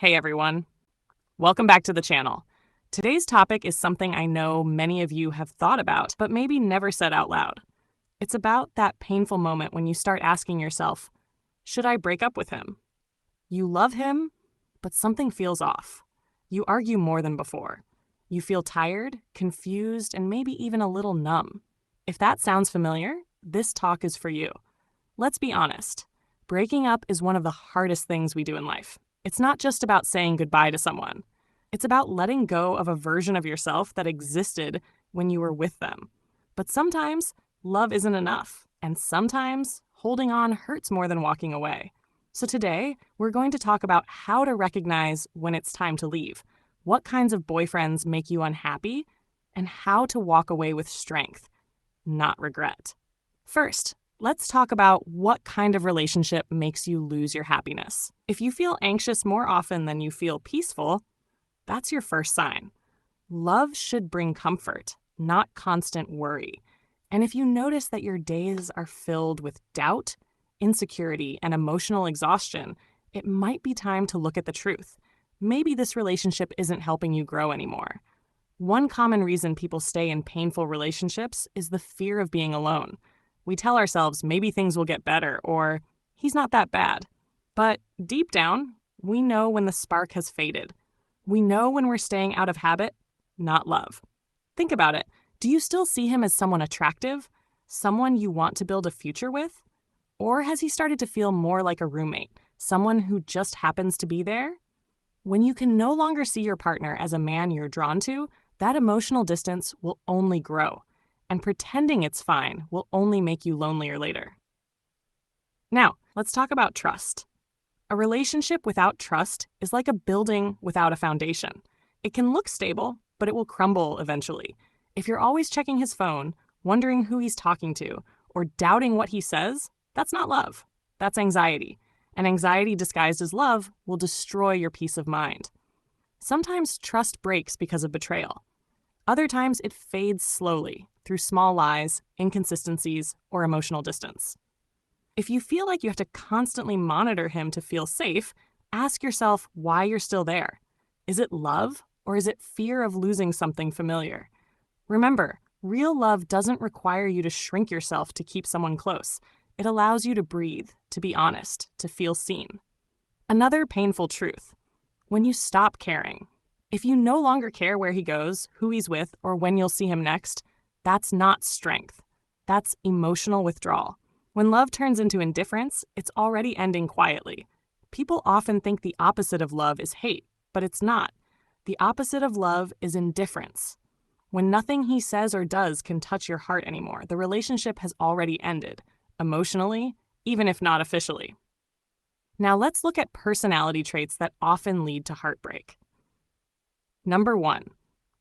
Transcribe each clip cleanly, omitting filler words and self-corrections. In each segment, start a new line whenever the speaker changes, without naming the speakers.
Hey everyone, welcome back to the channel. Today's topic is something I know many of you have thought about, but maybe never said out loud. It's about that painful moment when you start asking yourself, should I break up with him? You love him, but something feels off. You argue more than before. You feel tired, confused, and maybe even a little numb. If that sounds familiar, this talk is for you. Let's be honest. Breaking up is one of the hardest things we do in life. It's not just about saying goodbye to someone. It's about letting go of a version of yourself that existed when you were with them. But sometimes love isn't enough, and sometimes holding on hurts more than walking away. So today, we're going to talk about how to recognize when it's time to leave, what kinds of boyfriends make you unhappy, and how to walk away with strength, not regret. First, let's talk about what kind of relationship makes you lose your happiness. If you feel anxious more often than you feel peaceful, that's your first sign. Love should bring comfort, not constant worry. And if you notice that your days are filled with doubt, insecurity, and emotional exhaustion, it might be time to look at the truth. Maybe this relationship isn't helping you grow anymore. One common reason people stay in painful relationships is the fear of being alone. We tell ourselves maybe things will get better or he's not that bad. But deep down, we know when the spark has faded. We know when we're staying out of habit, not love. Think about it. Do you still see him as someone attractive? Someone you want to build a future with? Or has he started to feel more like a roommate, someone who just happens to be there? When you can no longer see your partner as a man you're drawn to, that emotional distance will only grow. And pretending it's fine will only make you lonelier later. Now, let's talk about trust. A relationship without trust is like a building without a foundation. It can look stable, but it will crumble eventually. If you're always checking his phone, wondering who he's talking to, or doubting what he says, that's not love. That's anxiety. And anxiety disguised as love will destroy your peace of mind. Sometimes trust breaks because of betrayal. Other times it fades slowly through small lies, inconsistencies, or emotional distance. If you feel like you have to constantly monitor him to feel safe, ask yourself why you're still there. Is it love, or is it fear of losing something familiar? Remember, real love doesn't require you to shrink yourself to keep someone close. It allows you to breathe, to be honest, to feel seen. Another painful truth: when you stop caring. If you no longer care where he goes, who he's with, or when you'll see him next, that's not strength. That's emotional withdrawal. When love turns into indifference, it's already ending quietly. People often think the opposite of love is hate, but it's not. The opposite of love is indifference. When nothing he says or does can touch your heart anymore, the relationship has already ended, emotionally, even if not officially. Now let's look at personality traits that often lead to heartbreak. Number 1,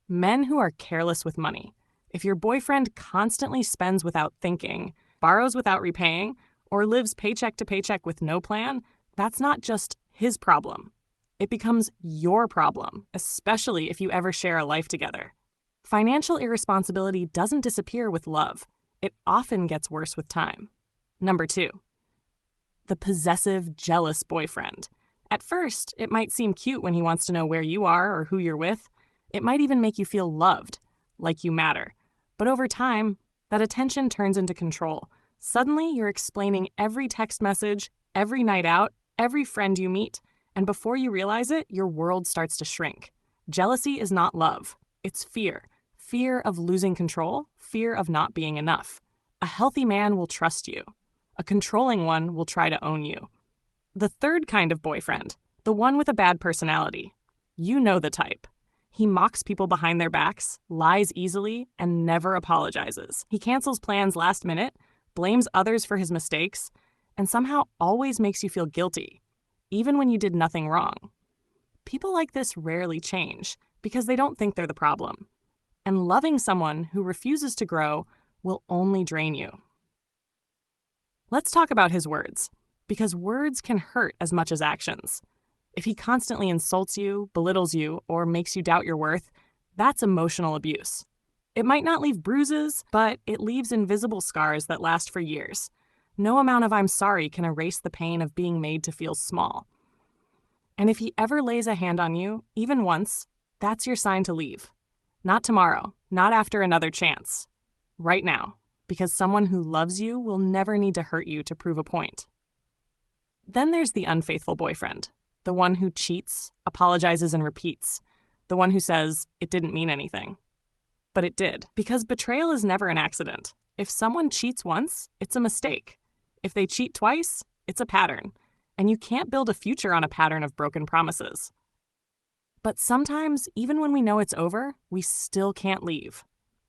men who are careless with money. If your boyfriend constantly spends without thinking, borrows without repaying, or lives paycheck to paycheck with no plan, that's not just his problem. It becomes your problem, especially if you ever share a life together. Financial irresponsibility doesn't disappear with love. It often gets worse with time. Number 2, the possessive, jealous boyfriend. At first, it might seem cute when he wants to know where you are or who you're with. It might even make you feel loved, like you matter. But over time, that attention turns into control. Suddenly, you're explaining every text message, every night out, every friend you meet, and before you realize it, your world starts to shrink. Jealousy is not love. It's fear. Fear of losing control, fear of not being enough. A healthy man will trust you. A controlling one will try to own you. The third kind of boyfriend, the one with a bad personality. You know the type. He mocks people behind their backs, lies easily, and never apologizes. He cancels plans last minute, blames others for his mistakes, and somehow always makes you feel guilty, even when you did nothing wrong. People like this rarely change because they don't think they're the problem. And loving someone who refuses to grow will only drain you. Let's talk about his words, because words can hurt as much as actions. If he constantly insults you, belittles you, or makes you doubt your worth, that's emotional abuse. It might not leave bruises, but it leaves invisible scars that last for years. No amount of "I'm sorry" can erase the pain of being made to feel small. And if he ever lays a hand on you, even once, that's your sign to leave. Not tomorrow, not after another chance. Right now, because someone who loves you will never need to hurt you to prove a point. Then there's the unfaithful boyfriend, the one who cheats, apologizes, and repeats, the one who says, "It didn't mean anything." But it did, because betrayal is never an accident. If someone cheats once, it's a mistake. If they cheat twice, it's a pattern. And you can't build a future on a pattern of broken promises. But sometimes, even when we know it's over, we still can't leave.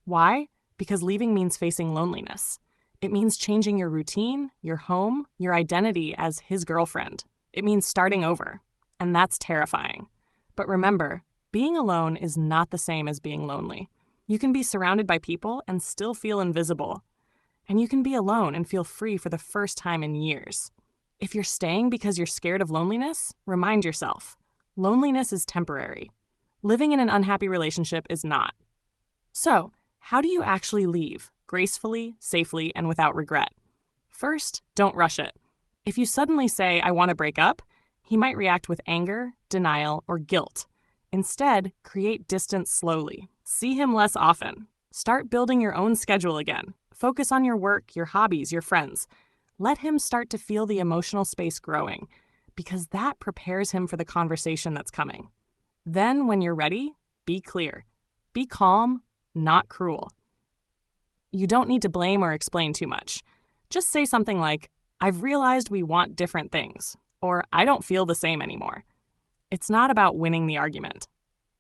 Why? Because leaving means facing loneliness. It means changing your routine, your home, your identity as his girlfriend. It means starting over. And that's terrifying. But remember, being alone is not the same as being lonely. You can be surrounded by people and still feel invisible. And you can be alone and feel free for the first time in years. If you're staying because you're scared of loneliness, remind yourself, loneliness is temporary. Living in an unhappy relationship is not. So, how do you actually leave, gracefully, safely, and without regret? First, don't rush it. If you suddenly say, "I want to break up," he might react with anger, denial, or guilt. Instead, create distance slowly. See him less often. Start building your own schedule again. Focus on your work, your hobbies, your friends. Let him start to feel the emotional space growing, because that prepares him for the conversation that's coming. Then, when you're ready, be clear. Be calm, not cruel. You don't need to blame or explain too much. Just say something like, "I've realized we want different things," or "I don't feel the same anymore." It's not about winning the argument.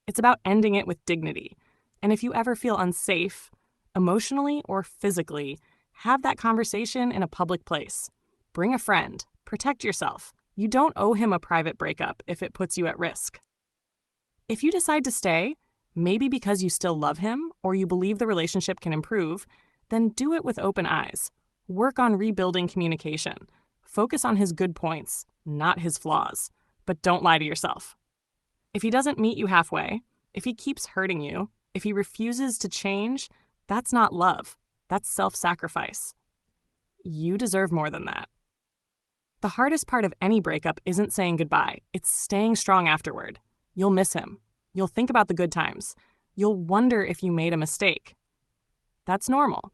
It's about ending it with dignity. And if you ever feel unsafe, emotionally or physically, have that conversation in a public place. Bring a friend. Protect yourself. You don't owe him a private breakup if it puts you at risk. If you decide to stay, maybe because you still love him or you believe the relationship can improve, then do it with open eyes. Work on rebuilding communication. Focus on his good points, not his flaws. But don't lie to yourself. If he doesn't meet you halfway, if he keeps hurting you, if he refuses to change, that's not love. That's self-sacrifice. You deserve more than that. The hardest part of any breakup isn't saying goodbye. It's staying strong afterward. You'll miss him. You'll think about the good times. You'll wonder if you made a mistake. That's normal.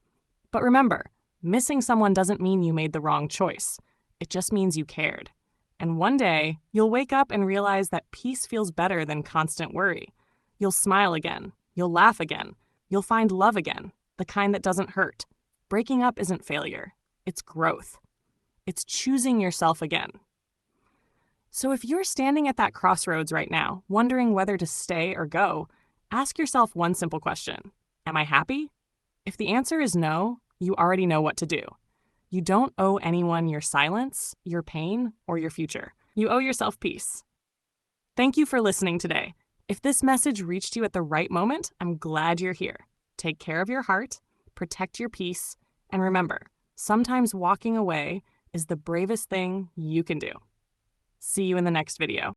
But remember, missing someone doesn't mean you made the wrong choice. It just means you cared. And one day, you'll wake up and realize that peace feels better than constant worry. You'll smile again. You'll laugh again. You'll find love again, the kind that doesn't hurt. Breaking up isn't failure. It's growth. It's choosing yourself again. So if you're standing at that crossroads right now, wondering whether to stay or go, ask yourself one simple question. Am I happy? If the answer is no, you already know what to do. You don't owe anyone your silence, your pain, or your future. You owe yourself peace. Thank you for listening today. If this message reached you at the right moment, I'm glad you're here. Take care of your heart, protect your peace, and remember, sometimes walking away is the bravest thing you can do. See you in the next video.